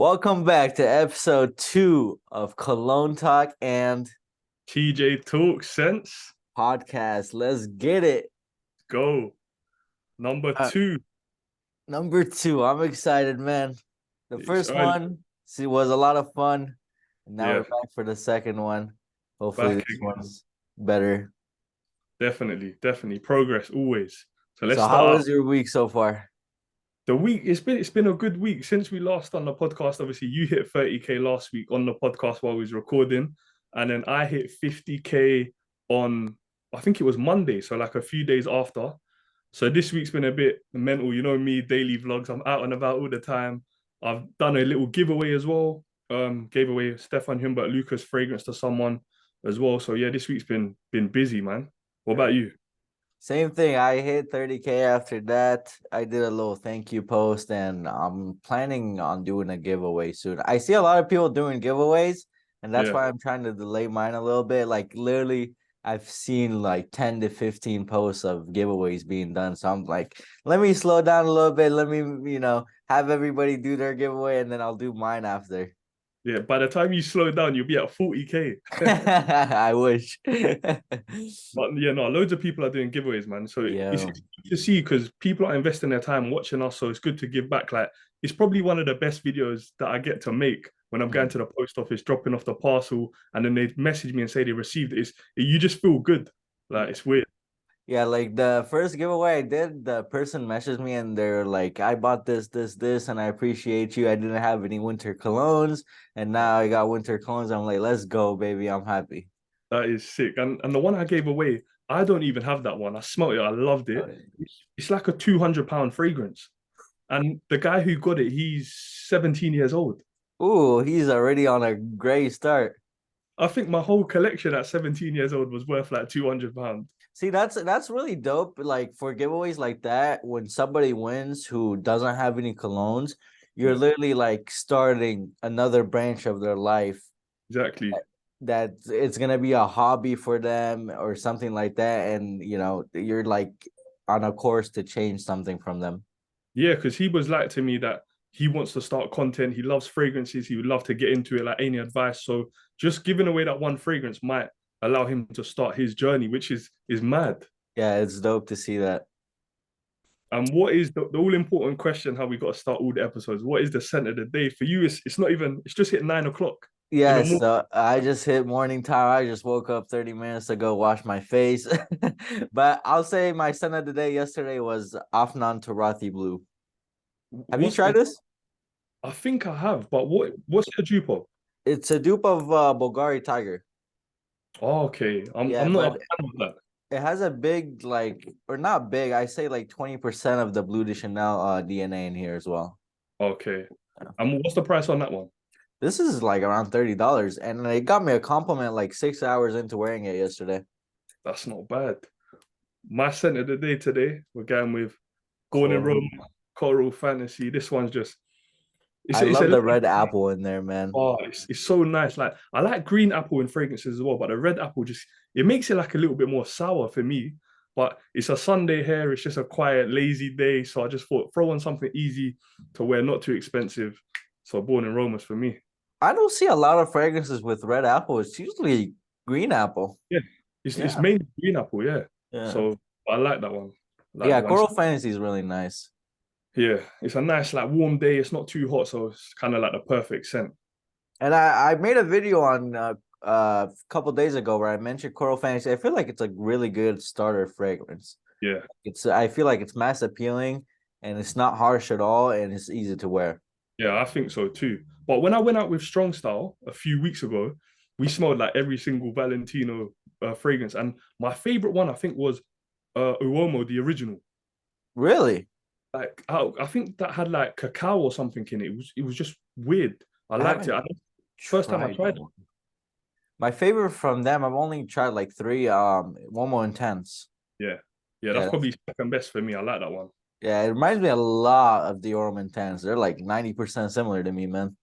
Welcome back to episode 2 of Cologne Talk and TJ Talk Sense. podcast. Let's get it. Go. Number Uh, two. Number 2. I'm excited, man. The It's first early. one was a lot of fun. And now we're Yeah, back for the second one. Hopefully back this again. one's better. Definitely. Progress always. So let's So how start out. was your week so far? The week, it's been a good week since we last done the podcast. Obviously, you hit 30K last week on the podcast while we was recording. And then I hit 50K on I think it was Monday, so like a few days after. So this week's been a bit mental. You know me, daily vlogs. I'm out and about all the time. I've done a little giveaway as well. Gave away Stefan Humbert Lucas fragrance to someone as well. So yeah, this week's been busy, man. What about you? Same thing. I hit 30K after that. I did a little thank you post and I'm planning on doing a giveaway soon. I see a lot of people doing giveaways, and that's Yeah. why I'm trying to delay mine a little bit. Like literally, I've seen like 10 to 15 posts of giveaways being done. So I'm like, let me slow down a little bit. Let me, have everybody do their giveaway and then I'll do mine after. Yeah. By the time you slow down, you'll be at 40K. I wish. But yeah, no, loads of people are doing giveaways, man. So it's Yeah. good to see because people are investing their time watching us. So it's good to give back. Like it's probably one of the best videos that I get to make when I'm going to the post office, dropping off the parcel, and then they message me and say they received it. You just feel good. Like it's weird. Yeah, like the first giveaway I did, the person messaged me and they're like, I bought this, and I appreciate you. I didn't have any winter colognes, and now I got winter colognes. I'm like, let's go, baby. I'm happy. That is sick. And the one I gave away, I don't even have that one. I smelt it. I loved it. It's like a £200 fragrance. And the guy who got it, he's 17 years old. Ooh, he's already on a great start. I think my whole collection at 17 years old was worth like £200. See, that's really dope. Like for giveaways like that, when somebody wins who doesn't have any colognes, you're Yeah, literally like starting another branch of their life exactly. that it's gonna be a hobby for them or something like that, and you're like on a course to change something from them. Yeah, because he was like to me that he wants to start content. He loves fragrances. He would love to get into it. Like any advice. So just giving away that one fragrance might allow him to start his journey, which is mad. Yeah, it's dope to see that. And what is the all important question? How we got to start all the episodes? What is the scent of the day for you? It's not even. It's just hit 9 o'clock in the Yes, morning. so I just hit morning time. I just woke up 30 minutes ago, wash my face. But I'll say my scent of the day yesterday was Afnan Tarathi Blue. Have you What's tried this? I think I have, but what's the dupe of? It's a dupe of Bulgari Tiger. Oh, okay, Yeah, I'm not a but fan of that. it has a big, like, or not big, I say like 20% of the Blue de Chanel DNA in here as well. Okay, and what's the price on that one? This is like around $30, and it got me a compliment like 6 hours into wearing it yesterday. That's not bad. My scent of the day today, we're going with Born in Cool. Rome, Coral Fantasy. This one's just I it's love a the red apple in there, man. oh, it's so nice. Like I like green apple in fragrances as well, but the red apple just it makes it like a little bit more sour for me. But it's a Sunday here. It's just a quiet, lazy day. So I just thought throw on something easy to wear, not too expensive. So Born in Rome is for me. I don't see a lot of fragrances with red apple. It's usually green apple. Yeah, it's Yeah. mainly green apple. Yeah. Yeah. So I like that one. I like Yeah, that one. Coral Fantasy is really nice. Yeah, it's a nice like warm day. It's not too hot, so it's kind of like the perfect scent. And I made a video on a couple days ago where I mentioned Coral Fantasy. I feel like it's a really good starter fragrance. Yeah, I feel like it's mass appealing and it's not harsh at all and it's easy to wear. yeah, I think so too. But when I went out with Strong Style a few weeks ago, we smelled like every single Valentino fragrance, and my favorite one I think was Uomo, the original. Really? Like I think that had like cacao or something in it. It was just weird. I I liked it. haven't First time I tried that tried it. one. My favorite from them, I've only tried like three. One more intense. Yeah, yeah, Yeah, that's probably second best for me. I like that one. yeah. It reminds me a lot of the Orm Intense. They're like 90% similar to me, man.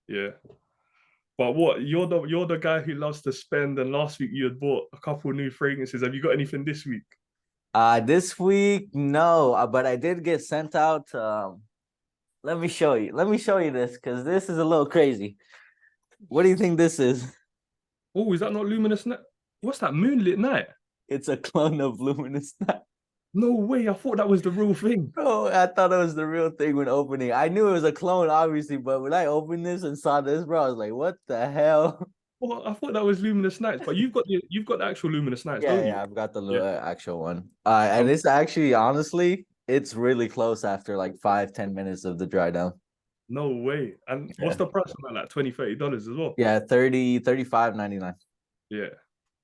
Yeah. But what you're the guy who loves to spend, and last week you had bought a couple new fragrances. Have you got anything this week? This week, no, but I did get sent out. Let me show you. Let me show you this because this is a little crazy. What do you think this is? Oh, is that not Luminous Night? What's that? Moonlit Night? It's a clone of Luminous Night. No way. I thought that was the real thing. Bro, I thought it was the real thing when opening. I knew it was a clone, obviously, but when I opened this and saw this, bro, I was like, "What the hell?" Well, I thought that was Luminous Nights, but you've got the actual Luminous Nights, Yeah, don't you? yeah, I've got the Yeah. actual one. And Um, it's actually, honestly, it's really close after like 5, 10 minutes of the dry down. no way. And what's Yeah, the price on that? Like $20, $30 as well. yeah, 30, 35.99. Yeah.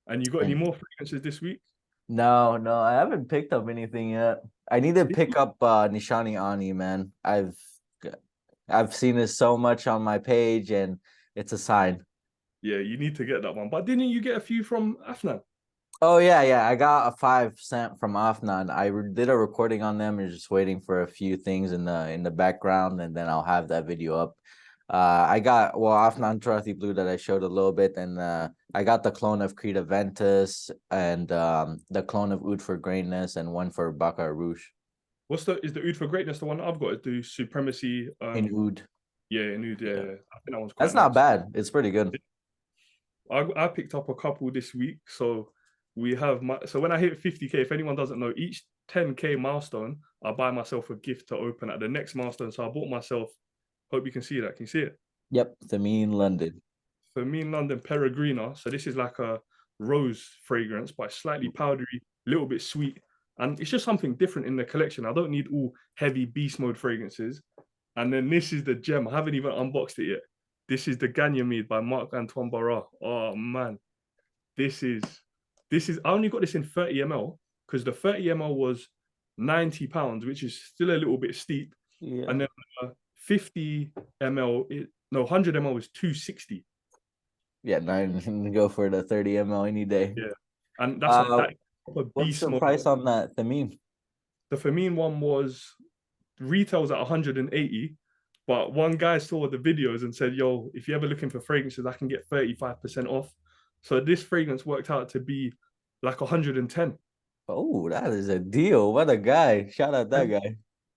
And you got any And more fragrances this week? no, no, I haven't picked up anything yet. I need to Did pick you? up Nishani Ani, man. I've seen it so much on my page, and it's a sign. Yeah, you need to get that one. But didn't you get a few from Afnan? Oh yeah, yeah. I got a 5 cent from Afnan. Did a recording on them and just waiting for a few things in the background, and then I'll have that video up. I got Afnan Trothy Blue that I showed a little bit, and I got the clone of Creta Ventus and the clone of Oud for Greatness and one for Baccarat Rouge Is the Oud for Greatness the one that I've got to do Supremacy? in Oud. Yeah, in Oud, yeah, Yeah, yeah. I think that one's that's quite not nice. bad. It's pretty good. I picked up a couple this week. So we have so when I hit 50K, if anyone doesn't know, each 10K milestone, I buy myself a gift to open at the next milestone. So I bought myself, hope you can see that. Can you see it? Yep, the mean London. For me in London, Peregrina. So this is like a rose fragrance, but slightly powdery, a little bit sweet. And it's just something different in the collection. I don't need all heavy beast mode fragrances. And then this is the gem. I haven't even unboxed it yet. This is the Ganymede by Marc Antoine Barra. Oh man, this is I only got this in 30 ml because the 30 ml was £90, which is still a little bit steep. Yeah. And then 50 ml, no, 100 ml is 260. Yeah, nine go for the 30 ml any day. Yeah, and that's Uh, a what's beast the mode. price on that Thameen? The Fermin one was retails at 180, but one guy saw the videos and said, "Yo, if you're ever looking for fragrances, I can get 35% off." So this fragrance worked out to be like 110. Oh, that is a deal. What a guy. Shout out that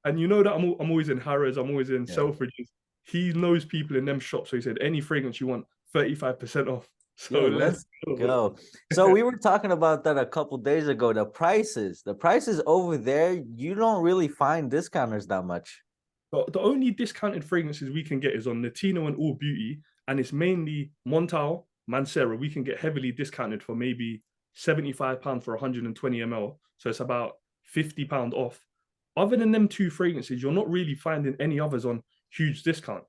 And guy. you know that I'm always in Harrods, I'm always in Yeah. Selfridges. He knows people in them shops, so he said, "Any fragrance you want, 35% off." So Yo, let's let's go. go. So we were talking about that a couple days ago. The prices over there, you don't really find discounters that much. The only discounted fragrances we can get is on Latino and All Beauty, and it's mainly Montal, Mancera. We can get heavily discounted for maybe £75 for 120 ml. So it's about £50 off. Other than them two fragrances, you're not really finding any others on huge discount.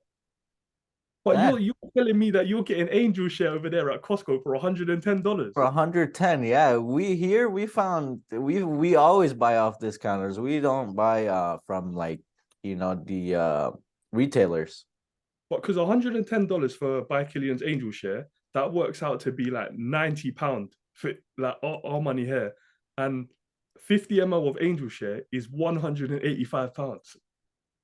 But Yeah, you're telling me that you're getting Angel Share over there at Costco for for $110. 110. Yeah, we found we always buy off discounters. We don't buy from like the retailers. But because $110 for By Killian's Angel Share, that works out to be like £90 for like our money here. And 50 ml of Angel Share is £185.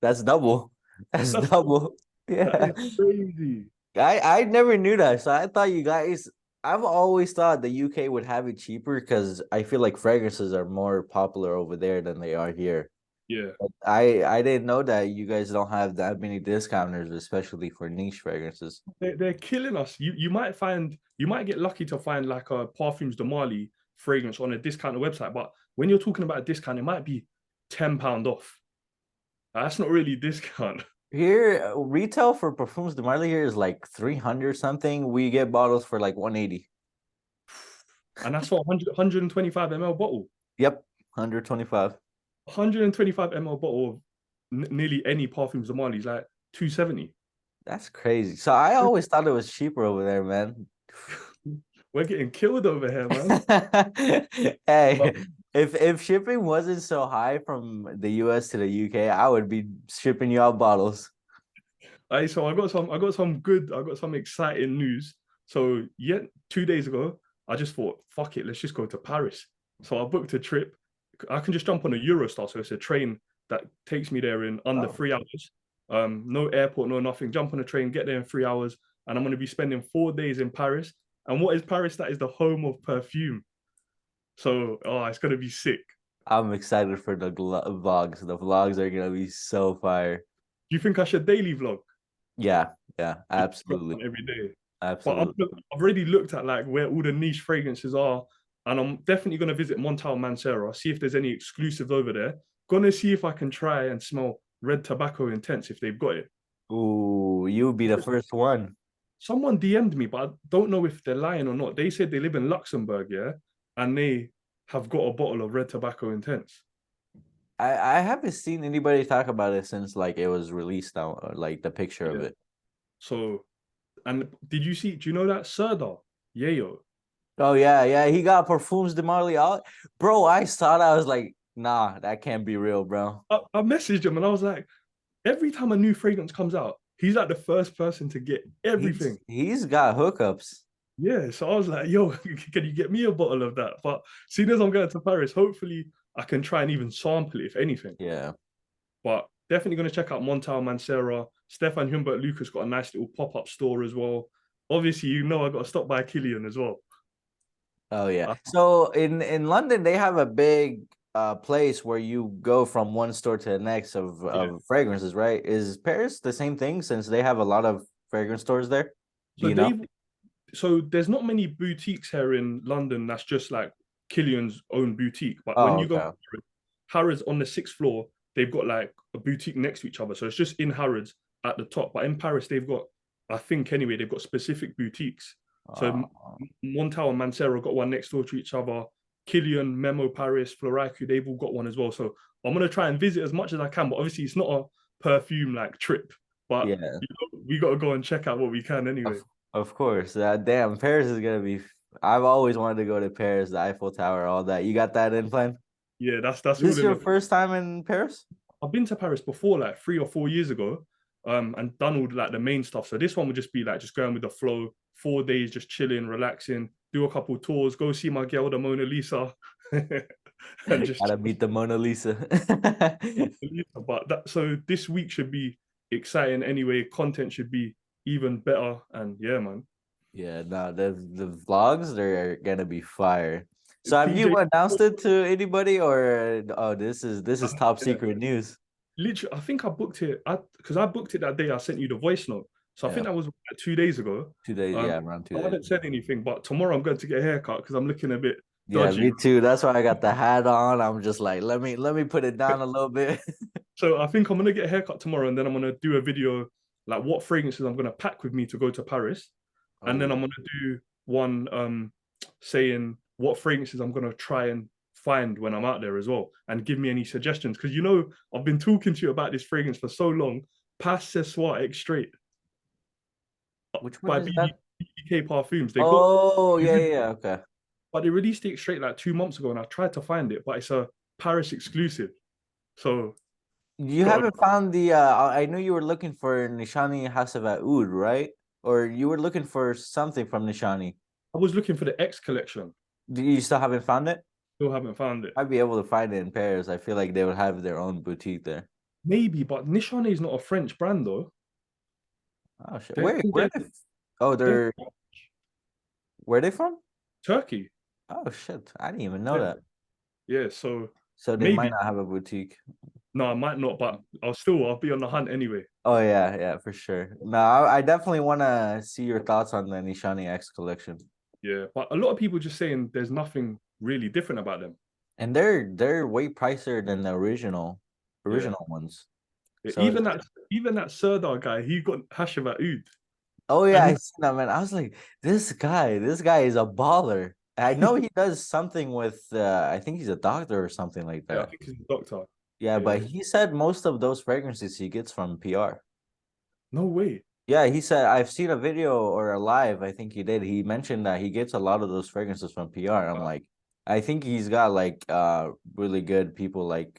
That's double. That's That's double. that Yeah. is crazy. I never knew that. So I thought you guys I've always thought the UK would have it cheaper because I feel like fragrances are more popular over there than they are here. Yeah. But I didn't know that you guys don't have that many discounters, especially for niche fragrances. They're killing us. You might get lucky to find like a Parfums de Marly fragrance on a discounted website, but when you're talking about a discount, it might be £10 off. That's not really a discount. Here, retail for Perfumes de Marly here is like 300 something. We get bottles for like 180. And that's for 125 ml bottle. Yep, 125. 125 ml bottle of nearly any Parfums de Marly is like 270. That's crazy. So I always thought it was cheaper over there, man. We're getting killed over here, man. Hey, But if shipping wasn't so high from the US to the UK, I would be shipping you out bottles. so I got some exciting news. So yeah, 2 days ago, I just thought, fuck it, let's just go to Paris. So I booked a trip. I can just jump on a Eurostar, so it's a train that takes me there in under Oh, 3 hours. No airport, no nothing. Jump on a train, get there in 3 hours, and I'm going to be spending 4 days in Paris. And what is Paris? That is the home of perfume. So, oh, it's going to be sick. I'm excited for the vlogs. The vlogs are gonna be so fire. you think I should daily vlog? Yeah, yeah, Just drop absolutely, one every day. But absolutely. I've already looked at like where all the niche fragrances are, and I'm definitely gonna visit Montal Mancera, see if there's any exclusives over there. Gonna see if I can try and smell Red Tobacco Intense if they've got it. Ooh, you would be the first one. Someone DM'd me, but I don't know if they're lying or not. They said they live in Luxembourg, yeah, and they have got a bottle of Red Tobacco Intense. I haven't seen anybody talk about it since like it was released out, like the picture of Yeah. it. So, and did you see? Do you know that Serdar Yayo? Oh yeah, yeah, he got Perfumes de Marley out. Bro, I saw that. I was like, nah, that can't be real, bro. I messaged him and I was like, every time a new fragrance comes out, he's like the first person to get everything. He's got hookups. Yeah, so I was like, yo, can you get me a bottle of that? But seeing as I'm going to Paris, hopefully I can try and even sample it, if anything. Yeah. But definitely going to check out Montal Mancera. Stefan Humbert Lucas got a nice little pop-up store as well. Obviously, I got to stop by Killian as well. Oh yeah. Uh, So in London they have a big place where you go from one store to the next yeah. of fragrances, right? Is Paris the same thing since they have a lot of fragrance stores there? Do So you know? there's not many boutiques here in London that's just like Killian's own boutique. But when Oh, you go okay. Harrods on the sixth floor, they've got like a boutique next to each other. So it's just in Harrods at the top. But in Paris, they've got, I think anyway, they've got specific boutiques. So Uh, Montal and Mancera got one next door to each other. Killian, Memo Paris, Floracu, they've all got one as well. So I'm gonna try and visit as much as I can. But obviously, it's not a perfume like trip. But yeah. we got to go and check out what we can Of anyway. of course. Damn, Paris is gonna be. I've always wanted to go to Paris, the Eiffel Tower, all that. You got that in plan? Yeah, that's This all is in your the. first time in Paris? I've been to Paris before, like 3 or 4 years ago, and done all like the main stuff. So this one would just be like just going with the flow, 4 days, just chilling, relaxing, do a couple tours, go see my girl, the Mona Lisa, and just. Gotta meet the Mona Lisa. But that so this week should be exciting anyway. Content should be even better, and yeah, man. Yeah, no, the vlogs they're gonna be fire. So have you PJ, announced it to anybody or oh this is top yeah, secret news? literally, I think I booked it. Because I booked it that day. I sent you the voice note, so I think Yeah, that was like 2 days ago. 2 days, Um, yeah, around two I days. haven't said anything, but tomorrow I'm going to get a haircut because I'm looking a bit Yeah, dodgy. me too. That's why I got the hat on. I'm just like, let me put it down a little bit. So I think I'm gonna get a haircut tomorrow, and then I'm gonna do a video like what fragrances I'm gonna pack with me to go to Paris, and then Oh, I'm gonna do one saying what fragrances I'm gonna try and find when I'm out there as well, and give me any suggestions because I've been talking to you about this fragrance for so long. Pas Ce Soir Extrait which one by is that? BK Parfums. Oh, yeah, yeah, yeah, okay. But they released it straight like 2 months ago, and I tried to find it, but it's a Paris exclusive. So You got haven't found the I knew you were looking for Nishani Hasava Oud, right? Or you were looking for something from Nishani. I was looking for the X collection. Do you still haven't found it? Still haven't found it. I'd be able to find it in Paris. I feel like they would have their own boutique there. Maybe, but Nishane is not a French brand though. Oh shit. They're, Where they oh they're they're where they from? Turkey. Oh shit. I didn't even know Yeah, that. yeah. So So they might maybe not have a boutique. no, I might not, but I'll be on the hunt anyway. Oh yeah, yeah, for sure. No, I definitely wanna see your thoughts on the Nishani X collection. Yeah, but a lot of people just saying there's nothing really different about them. And they're way pricier than the Yeah, original ones. yeah. So Even that Serdar guy, he got Hashava Oud, oh yeah, and I seen that man. I was like, this guy is a baller. I know he does something with I think he's a doctor or something like yeah, I that. think he's a doctor. Yeah, Yeah, but he said most of those fragrances he gets from PR. no way. Yeah, he said I've seen a video or a live, I think he did. He mentioned that he gets a lot of those fragrances from PR. I'm like, I think he's got like really good people like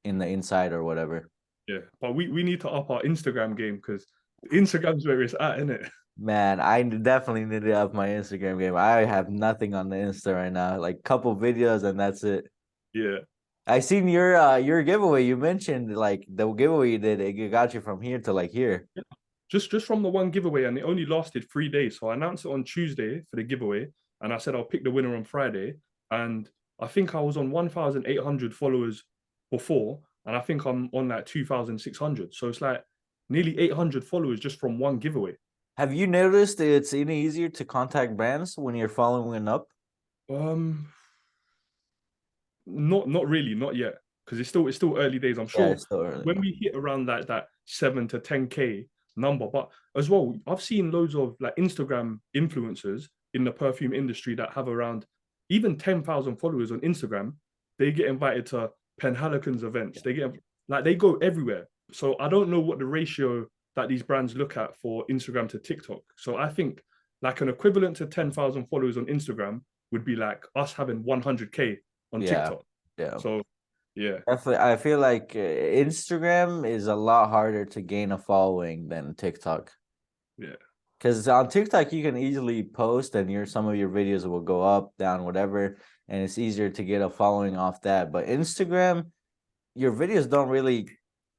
in the inside or whatever. Yeah, but we need to up our Instagram game because Instagram's where it's at, isn't it? Man, I definitely need to up my Instagram game. I have nothing on the Insta right now. Like couple videos and that's it. Yeah. I seen your giveaway. You mentioned like the giveaway you did, it got you from here to like here. Just from the one giveaway, and it only lasted 3 days. So I announced it on Tuesday for the giveaway, and I said I'll pick the winner on Friday. And I think I was on 1,800 followers before, and I think I'm on like 2,600. So it's like nearly 800 followers just from one giveaway. Have you noticed it's any easier to contact brands when you're following up? Um, not really, not yet, because it's still early days. I'm Yeah, sure it's still early. when we hit around that 7 to 10K number, but as well, I've seen loads of like Instagram influencers in the perfume industry that have around even 10,000 followers on Instagram. They get invited to Penhaligon's events. They get like they go everywhere. So I don't know what the ratio that these brands look at for Instagram to TikTok. So I think like an equivalent to 10,000 followers on Instagram would be like us having 100K on Yeah, TikTok. yeah. So yeah, Definitely, I feel like Instagram is a lot harder to gain a following than TikTok. yeah, Because on TikTok you can easily post and some of your videos will go up, down, whatever, and it's easier to get a following off that. But Instagram, your videos don't really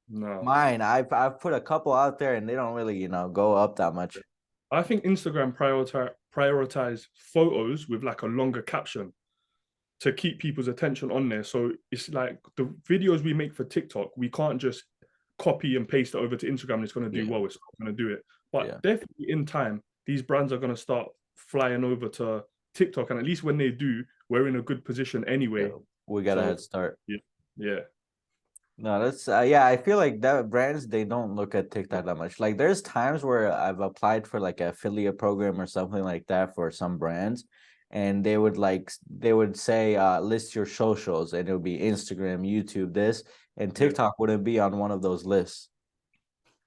no. mine. I've put a couple out there and they don't really, go up that much. I think Instagram prioritize photos with like a longer caption to keep people's attention on there. So it's like the videos we make for TikTok, we can't just copy and paste it over to Instagram and it's going to do Yeah, well. It's not going to do it. But yeah, definitely in time, these brands are going to start flying over to TikTok. And at least when they do, we're in a good position yeah. anyway. We got a So head start. yeah, yeah, No, that's yeah, I feel like that brands they don't look at TikTok that much. Like there's times where I've applied for like an affiliate program or something like that for some brands, and they would say list your socials and it would be Instagram, YouTube, this, and yeah. TikTok wouldn't be on one of those lists.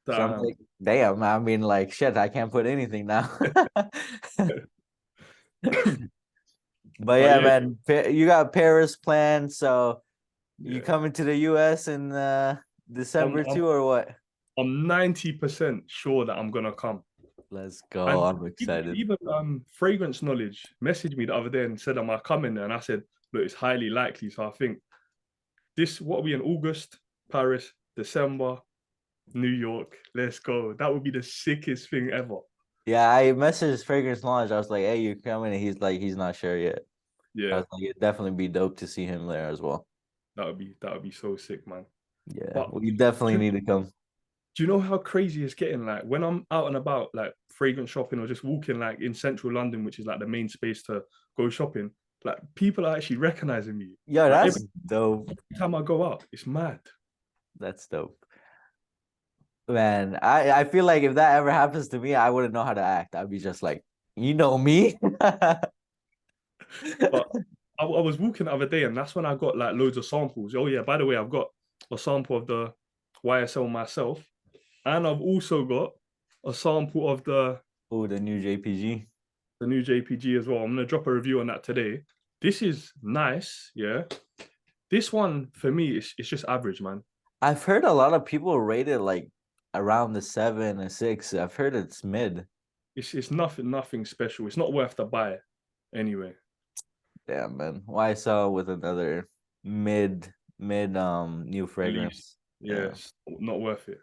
So I'm Damn. like, damn, I mean like shit, I can't put anything now. But But yeah, yeah, man, you got Paris planned, so you yeah. coming to the US in I'm December I'm too or what? I'm 90% sure that I'm gonna come. Let's go. And I'm excited. even fragrance knowledge messaged me the other day and said, "Am I coming?" And I said, "Look, it's highly likely." So I think this what are we in August, Paris, December, New York. Let's go. That would be the sickest thing ever. Yeah, I messaged Fragrance Launch. I was like, "Hey, you coming?" And he's like, "He's not sure yet." I Yeah, was like, "It'd definitely be dope to see him there as well." that would be so sick, man. Yeah, But we definitely do, need to come. do you know how crazy it's getting? Like when I'm out and about, like fragrance shopping or just walking like in central London, which is like the main space to go shopping, like people are actually recognizing me. Yo, Like that's every dope. time I go out, it's mad. That's dope, man. I feel like if that ever happens to me, I wouldn't know how to act. I'd be just like, you know me. But I was walking the other day, and that's when I got like loads of samples. Oh yeah, by the way, I've got a sample of the YSL myself, and I've also got a sample of Oh, the new JPG. the new JPG as well. I'm gonna drop a review on that today. This is nice, yeah. This one for me, it's just average, man. I've heard a lot of people rate it like around the 7 or 6. I've heard it's mid. It's nothing special. It's not worth the buy anyway. Damn, man. YSL with another mid new Release, fragrance. Yeah. yes, not worth it.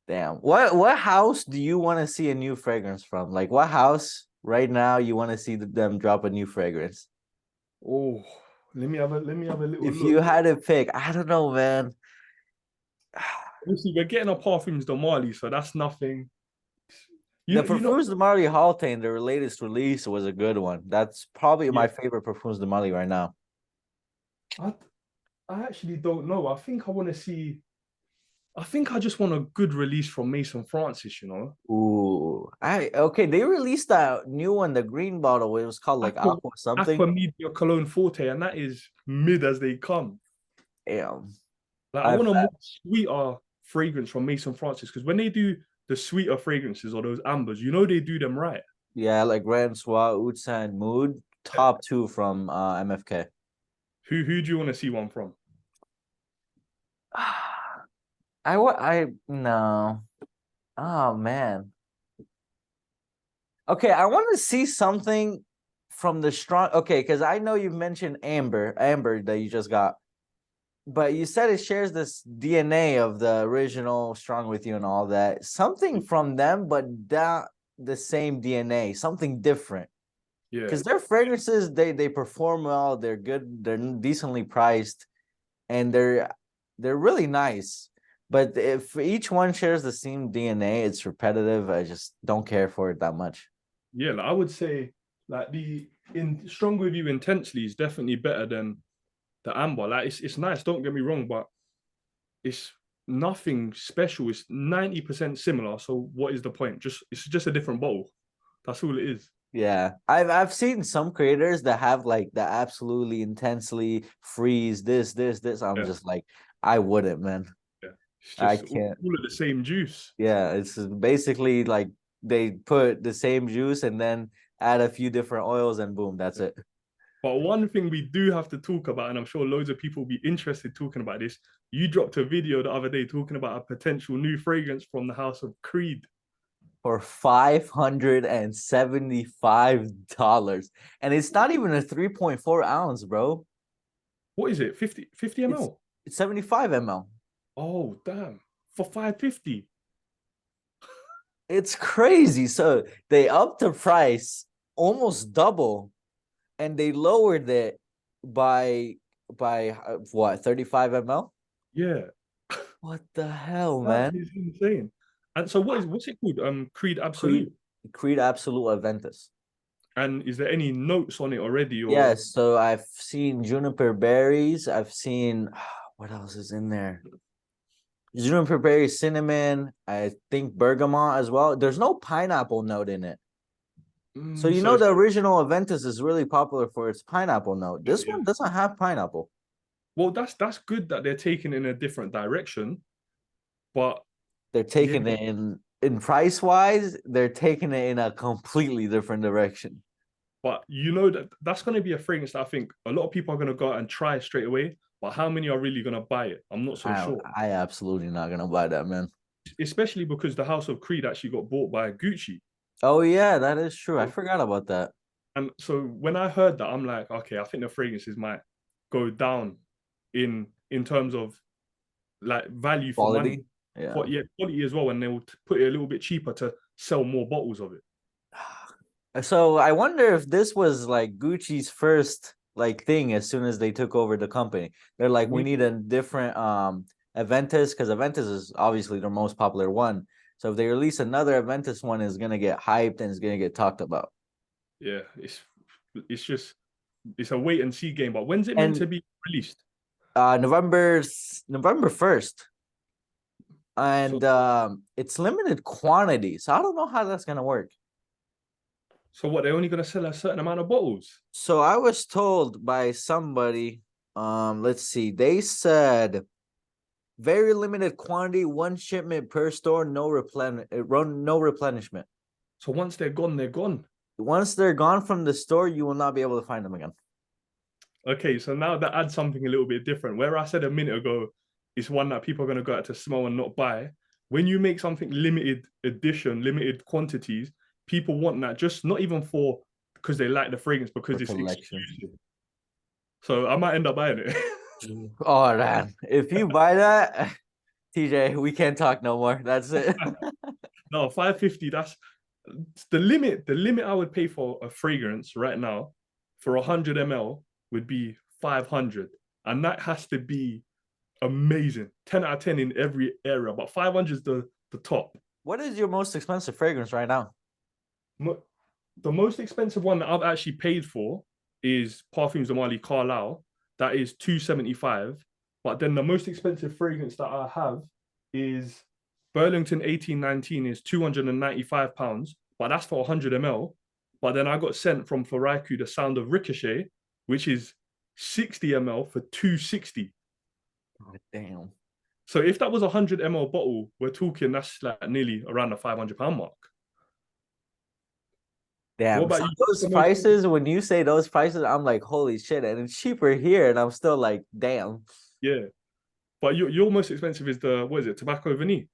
Damn. What house do you want to see a new fragrance from? Like what house right now you want to see them drop a new fragrance? Oh, let me have a little If you look. had to pick, I don't know, man. Obviously, we're getting our Parfums de Marley, so that's nothing. The You know, Perfumes de Marley Halte, their latest release was a good one. That's probably yeah. my favorite Perfumes de Marley right now. I I actually don't know. I think I want to see. I think I just want a good release from Mason Francis. You know, Ooh, I okay. They released that new one, the green bottle. It was called like Aqua Aqua something. Aqua Media Cologne Forte, and that is mid as they come. Damn. Like I I've want a more sweeter fragrance from Mason Francis because when they do the sweeter fragrances or those ambers, you know they do them right. Yeah, like Red Swa, Utsa, and Mood. Top two from MFK. Who do you want to see one from? I no. Oh man. Okay, I want to see something from the strong. Okay, because I know you mentioned Amber that you just got, but you said it shares this DNA of the original Strong with You and all that. Something from them, but not the same DNA. Something different. Yeah, Because their fragrances, they perform well. They're good. They're decently priced, and they're They're really nice. But if each one shares the same DNA, it's repetitive. I just don't care for it that much. Yeah, like I would say like the in Strong With You Intensely is definitely better than the Amber. Like it's nice, don't get me wrong, but it's nothing special. It's 90% similar. So what is the point? Just it's just a different bottle. That's all it is. Yeah, I've seen some creators that have like the absolutely intensely freeze this. I'm Yeah, just like, I wouldn't, man. yeah. It's I just can't. all of the same juice. Yeah, it's basically like they put the same juice and then add a few different oils and boom, that's Yeah. it. But one thing we do have to talk about, and I'm sure loads of people will be interested talking about this, you dropped a video the other day talking about a potential new fragrance from the house of Creed. For $575. And it's not even a 3.4 ounce, bro. What is it? 50 It's ml? it's 75 ml. Oh, damn. For 550. It's crazy. So they upped the price almost double and they lowered it by what, 35 ml? Yeah, What the hell, that man? is insane. And so what's it called? Creed Creed Absolute. Creed Absolute Aventus. And is there any notes on it already or Yes, so I've seen juniper berries. I've seen what else is in there? Juniper berry, cinnamon. I think bergamot as well. There's no pineapple note in it. So you so know it's, the original Aventus is really popular for its pineapple note. yeah, This yeah. one doesn't have pineapple. Well, that's good that they're taking in a different direction, but They're yeah, taking it in price wise, they're taking it in a completely different direction. but you know that that's going to be a fragrance that I think a lot of people are going to go out and try straight away. But how many are really going to buy it? I'm not so I sure. I absolutely not gonna buy that, man. Especially because the House of Creed actually got bought by Gucci. Oh yeah, that is true. I So, forgot about that. and so when I heard that, I'm like, okay, I think the fragrances might go down in terms of like value for money, Quality. Yeah. yeah, quality as well, and they'll put it a little bit cheaper to sell more bottles of it. So I wonder if this was like Gucci's first like thing as soon as they took over the company. They're like, we We, need a different Aventus because Aventus is obviously their most popular one. So if they release another Aventus one, is gonna get hyped and it's gonna get talked about. yeah, it's just it's a wait and see game. But when's it meant And to be released? November 1st. So And it's limited quantity. So I don't know how that's gonna work. so what? They're only gonna sell a certain amount of bottles. So I was told by somebody, let's see, they said very limited quantity, one shipment per store, no replenishment. So once they're gone, they're gone. Once they're gone from the store, you will not be able to find them again. Okay, so now that adds something a little bit different. Where I said a minute ago, it's one that people are gonna go out to smell and not buy. When you make something limited edition, limited quantities, people want that just not even for because they like the fragrance, For because it's collection. exclusive. So I might end up buying it. Oh man, if you buy that, TJ, we can't talk no more. That's it. No, 550, that's the limit. The limit I would pay for a fragrance right now for 100 ml would be 500. And that has to be amazing. 10 out of 10 in every area, but 500 is the top. What is your most expensive fragrance right now? The most expensive one that I've actually paid for is Parfums de Marly Carlisle. That is 275. But then the most expensive fragrance that I have is Burlington 1819 is £295, but that's for 100 ml. But then I got sent from Faraiku the Sound of Ricochet, which is 60 ml for 260. Oh, damn. So if that was a 100 ml bottle, we're talking that's like nearly around the £500 mark. What Damn. about So you? those prices, when you say those prices, I'm like, holy shit. And it's cheaper here. And I'm still like, damn. Yeah. But your most expensive is the, what is it, Tobacco Vanille?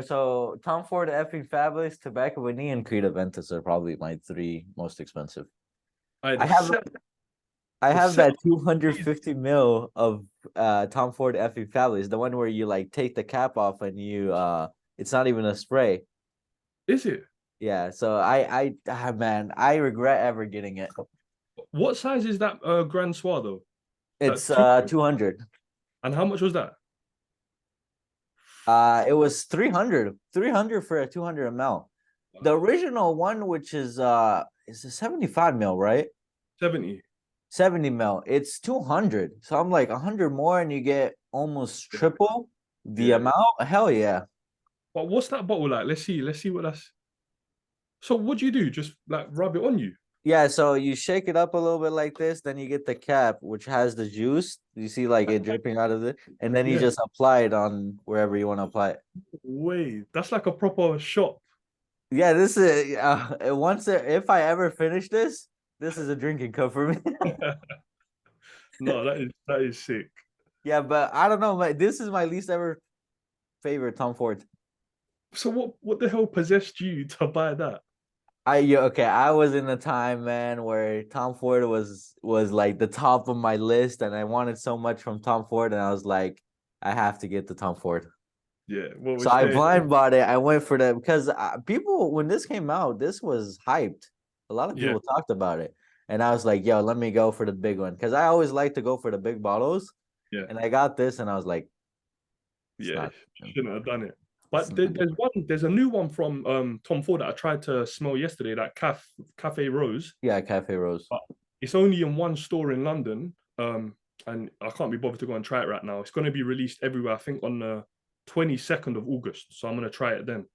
So Tom Ford, Effing Fabulous, Tobacco Vanille, and Creed Aventus are probably my three most expensive. I I the have set I the have set that 250 mil of Tom Ford Effing Fabulous, the one where you like take the cap off and you it's not even a spray. is it? Yeah, so man, I regret ever getting it. What size is that Grand Soir though? That's It's two. 200. And how much was that? It was 300 for a 200 ml. The original one, which is a 75 mil, right? 70. 70 mil. It's 200. So I'm like 100 more and you get almost triple the Yeah. amount. Hell yeah. But what's that bottle like? Let's see what that's. So what do you do? Just like rub it on you? Yeah, so you shake it up a little bit like this, then you get the cap, which has the juice. You see like it dripping out of it, and then you Yeah. just apply it on wherever you want to apply it. Wait, that's like a proper shop. Yeah, this is if I ever finish this, this is a drinking cup for me. No, that is sick. Yeah, but I don't know, this is my least ever favorite Tom Ford. So what the hell possessed you to buy that? Okay, I was in a time, man, where Tom Ford was like the top of my list, and I wanted so much from Tom Ford, and I was like, I have to get the Tom Ford. Yeah, what So was I there? blind bought it. I went for the because people when this came out, this was hyped. A lot of Yeah, people talked about it, and I was like, "Yo, let me go for the big one," because I always like to go for the big bottles. yeah, And I got this, and I was like, "It's yeah. not, Shouldn't have done it. it's But not." there's a new one from Tom Ford that I tried to smell yesterday, that Cafe Rose. Yeah, Cafe Rose. But it's only in one store in London. And I can't be bothered to go and try it right now. It's going to be released everywhere, I think, on the 22nd of August. So I'm going to try it then.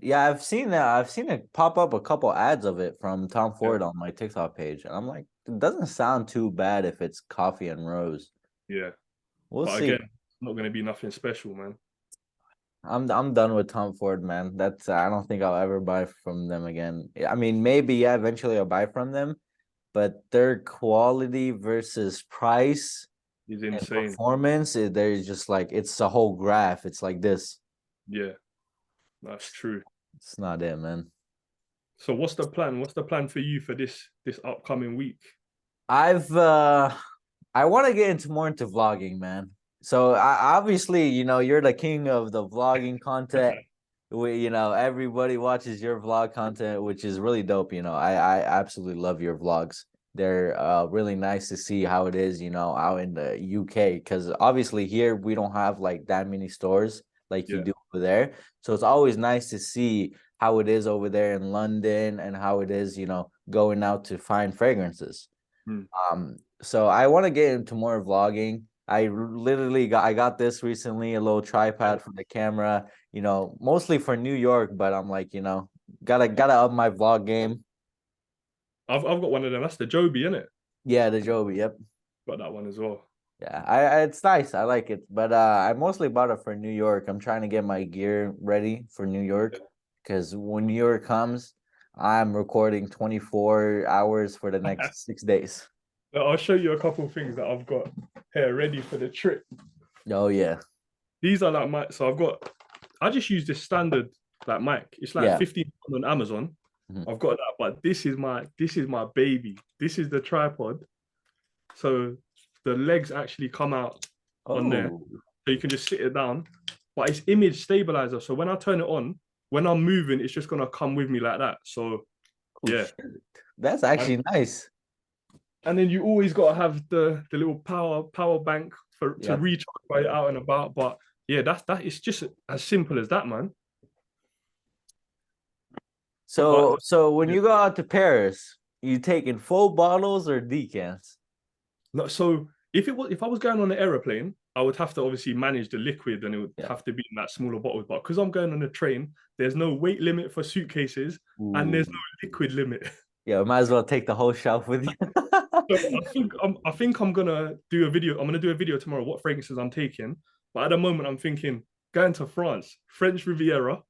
Yeah, I've seen that. I've seen it pop up a couple ads of it from Tom Yeah, Ford on my TikTok page, and I'm like, it doesn't sound too bad if it's coffee and rose. yeah. We'll But see. again, not going to be nothing special, man. I'm done with Tom Ford, man. That's I don't think I'll ever buy from them again. I mean, maybe yeah, eventually I'll buy from them, but their quality versus price It's and insane. performance, there's just like it's a whole graph. It's like this. Yeah, that's true. It's not it, man. So what's the plan? What's the plan for you for this upcoming week? I've I want to get into vlogging, man. So obviously, you're the king of the vlogging content. Everybody watches your vlog content, which is really dope. I absolutely love your vlogs. They're really nice to see how it is, out in the UK. Because obviously here we don't have like that many stores like you Yeah. do over there. So it's always nice to see how it is over there in London and how it is, going out to find fragrances. Hmm. So I want to get into more vlogging. I got this recently, a little tripod for the camera, mostly for New York, but I'm like, gotta up my vlog game. I've got one of them. That's the Joby, isn't it? Yeah, the Joby, yep. Got that one as well. Yeah, it's nice. I like it. But I mostly bought it for New York. I'm trying to get my gear ready for New York because when New York comes, I'm recording 24 hours for the next 6 days. I'll show you a couple of things that I've got here ready for the trip. Oh yeah. These are like my so I just use this standard like mic. It's like Yeah. 15 on Amazon. Mhm. I've got that, but this is my baby. This is the tripod. So the legs actually come out on there. Oh, So you can just sit it down. But it's image stabilizer. So when I turn it on, when I'm moving, it's just gonna come with me like that. So oh yeah. shit. That's And, actually nice. and then you always gotta have the little power bank to Yep. recharge while you're out and about. But yeah, that it's just as simple as that, man. So But so when yeah. you go out to Paris, you taking full bottles or decants? No, so if I was going on an aeroplane, I would have to obviously manage the liquid and it would Yeah. have to be in that smaller bottle. But because I'm going on a train, there's no weight limit for suitcases and Ooh. there's no liquid limit. Yeah, might as well take the whole shelf with you. So I think I'm gonna do a video. I'm gonna do a video tomorrow, what fragrances I'm taking. But at the moment, I'm thinking going to France, French Riviera,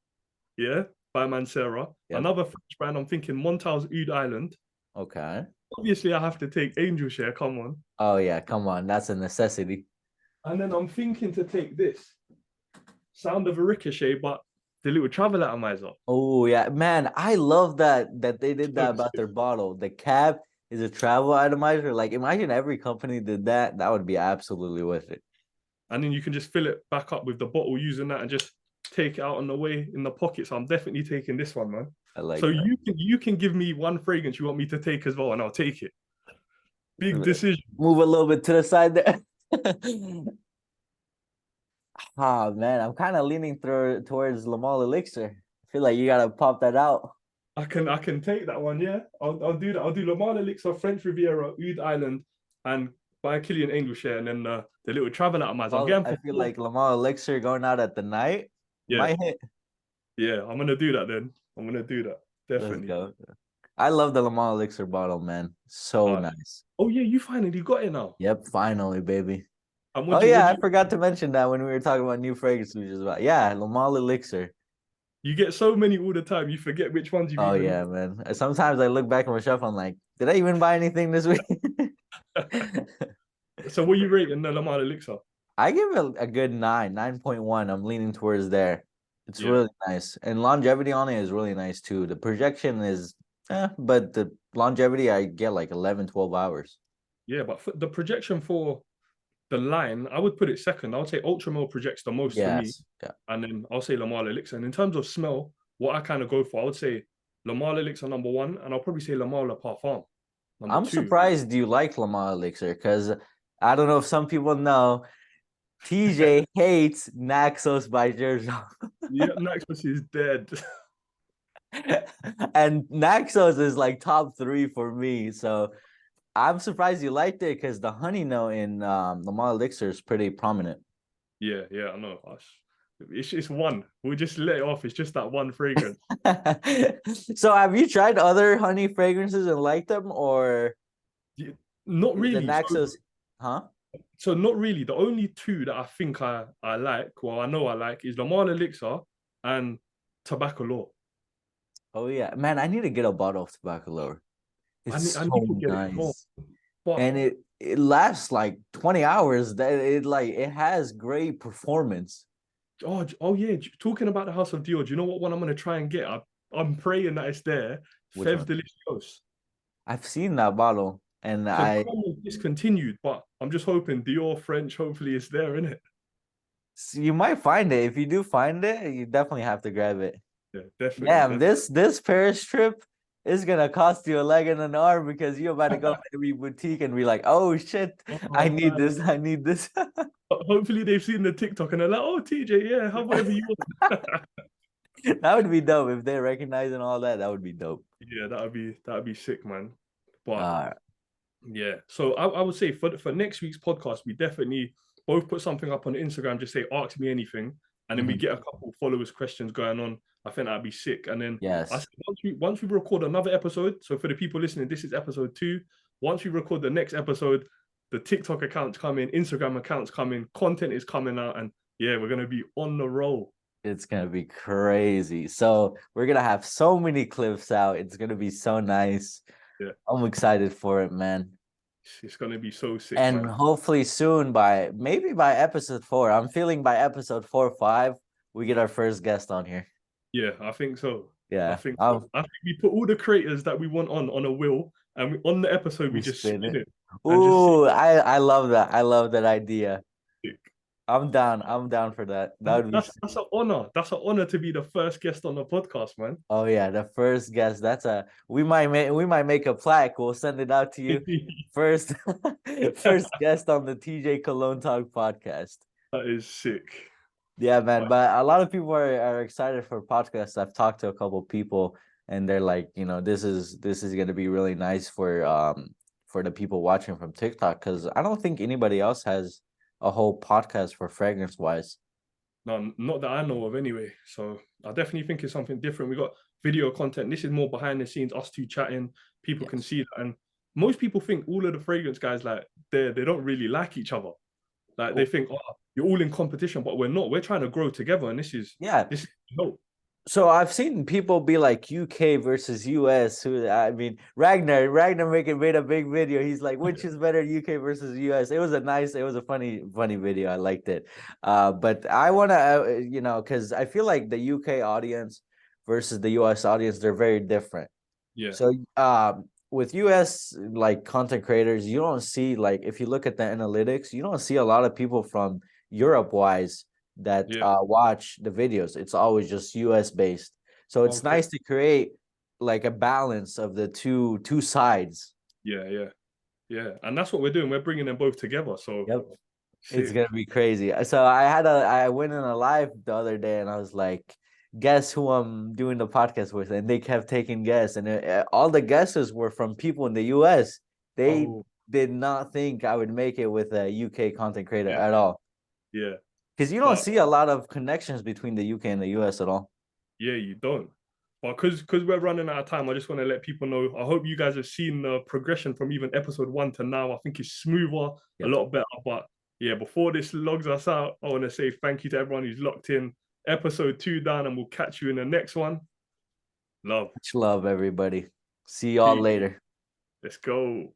yeah, by Mancera. Yep. Another French brand, I'm thinking Montal's Oud Island. Okay. Obviously, I have to take Angel Share, come on. Oh yeah, come on. That's a necessity. And then I'm thinking to take this Sound of a Ricochet, but the little travel atomizer. Oh yeah, man, I love that they did So that about their bottle. The cap is a travel atomizer. Like imagine every company did that. That would be absolutely worth it. and then you can just fill it back up with the bottle using that and just take it out on the way in the pocket. So I'm definitely taking this one, man. I So like that. you can give me one fragrance you want me to take as well, and I'll take it. Big decision. Move a little bit to the side there. Oh man, I'm kind of leaning towards Lamal Elixir. I feel like you gotta pop that out. I can take that one. Yeah, I'll do that. I'll do Le Mans Elixir, French Riviera, Oud Island, and by Killian English here, and then the little travel out miles. I'm Well, getting I for feel four. like Lamal Elixir going out at the night Yeah, might hit. yeah. I'm gonna do that then. I'm gonna do that. Let's Definitely. go. I love the Lamal Elixir bottle, man. So Uh, nice. oh yeah, you finally got it now. Yep, finally, baby. And Oh what yeah, do I forgot to mention that when we were talking about new fragrances we just about. Yeah, Lamal Elixir. you get so many all the time, you forget which ones you've Oh even. yeah, man. Sometimes I look back on my shelf, I'm like, did I even buy anything this week? So what you rating the Le Mans Elixir? I give it a good 9.1. I'm leaning towards there. It's Yeah, really nice. And longevity on it is really nice too. The projection is but the longevity I get like 11, 12 hours. yeah. But for the projection for the line, I would put it second. I would say Ultramel projects the most for me, Yes. Yeah. and then I'll say Lamar Elixir. And in terms of smell, what I kind of go for, I would say Lamar Elixir number one, and I'll probably say Lamar Le Parfum number I'm two. surprised you like Lamar Elixir because I don't know if some people know TJ hates Naxos by Jersey. Yeah, Naxos is dead. And Naxos is like top three for me. So I'm surprised you liked it because the honey note in Lamar Elixir is pretty prominent. Yeah, yeah, I know. It's one. We'll just let it off. It's just that one fragrance. So have you tried other honey fragrances and liked them, or Yeah, not is the really. So, Naxos, huh? so not really. The only two that I think I like, well, I know I like, is Lamar Elixir and Tobacco Law. Oh yeah, man, I need to get a bottle of Tobacco. It's I need so to get it as well. nice. But And it lasts like 20 hours. That it has great performance. oh yeah, talking about the House of Dior, do you know what one I'm gonna try and get? I'm praying that it's there. Which Fève one? Delicious. I've seen that bottle, and So I that one was discontinued, but I'm just hoping Dior French, hopefully it's there, in it. you might find it. If you do find it, you definitely have to grab it. Yeah, definitely, Damn, definitely. this Paris trip is gonna cost you a leg and an arm because you're about to go to every boutique and be like, oh shit, I Oh need man. this, I need this. Hopefully they've seen the TikTok and they're like, oh TJ, yeah, have whatever you want. That would be dope if they recognize and all that. That would be dope. Yeah, that'd be sick, man. But Uh, yeah, so I would say for next week's podcast, we definitely both put something up on Instagram, just say ask me anything, and then we mhm. get a couple of followers questions going on. I think that'd be sick. And then I Yes, said once we record another episode, so for the people listening, this is episode 2. Once we record the next episode, the TikTok accounts come in, Instagram accounts come in, content is coming out, and yeah, we're gonna be on the roll. it's gonna be crazy. So we're gonna have so many clips out. It's gonna be so nice. Yeah, I'm excited for it, man. it's gonna be so sick, And man. hopefully soon by maybe by episode 4. I'm feeling by episode 4 5, we get our first guest on here. Yeah, I think so. I Yeah. think so. I think we put all the creators that we want on a wheel, and on the episode we We just spin spin it. it and just see. Ooh, I love that. I love that idea. It. I'm down. I'm down for that. That And would be that's an honor. That's an honor to be the first guest on the podcast, man. oh yeah, the first guest. That's a we might make a plaque. We'll send it out to you. First first guest on the TJ Cologne Talk podcast. That is sick. Yeah, man. But But a lot of people are excited for podcasts. I've talked to a couple people and they're like, this is gonna be really nice for the people watching from TikTok because I don't think anybody else has a whole podcast for fragrance wise. no, not that I know of anyway. So I definitely think it's something different. We got video content. This is more behind the scenes, us two chatting. People can Yes. see that. And most people think all of the fragrance guys like they don't really like each other. Like they Oh, think, oh, you're all in competition, but we're not. We're trying to grow together, and this is yeah. this is hope. So I've seen people be like UK versus US. Who I mean, Ragnar made a big video. He's like, which is better, UK versus US? It was a funny video. I liked it. But I wanna, because I feel like the UK audience versus the US audience, they're very different. Yeah, So with US like content creators, you don't see like if you look at the analytics, you don't see a lot of people from Europe wise that yeah. watch the videos. It's always just US based. So it's Okay. nice to create like a balance of the two sides. Yeah, yeah, yeah. And that's what we're doing. We're bringing them both together. So Yep. It's Sick. gonna be crazy. So I went in a live the other day and I was like, guess who I'm doing the podcast with? And they kept taking guests, and all the guesses were from people in the US. They Oh, did not think I would make it with a UK content creator yeah, at all. yeah. Because you don't But see a lot of connections between the UK and the US at all. yeah, you don't. But because we're running out of time, I just want to let people know. I hope you guys have seen the progression from even episode 1 to now. I think it's smoother, a Yep. lot better. But yeah, before this logs us out, I want to say thank you to everyone who's locked in. Episode 2 down, and we'll catch you in the next one. Love. Much love, everybody. See y'all Peace. later. Let's go.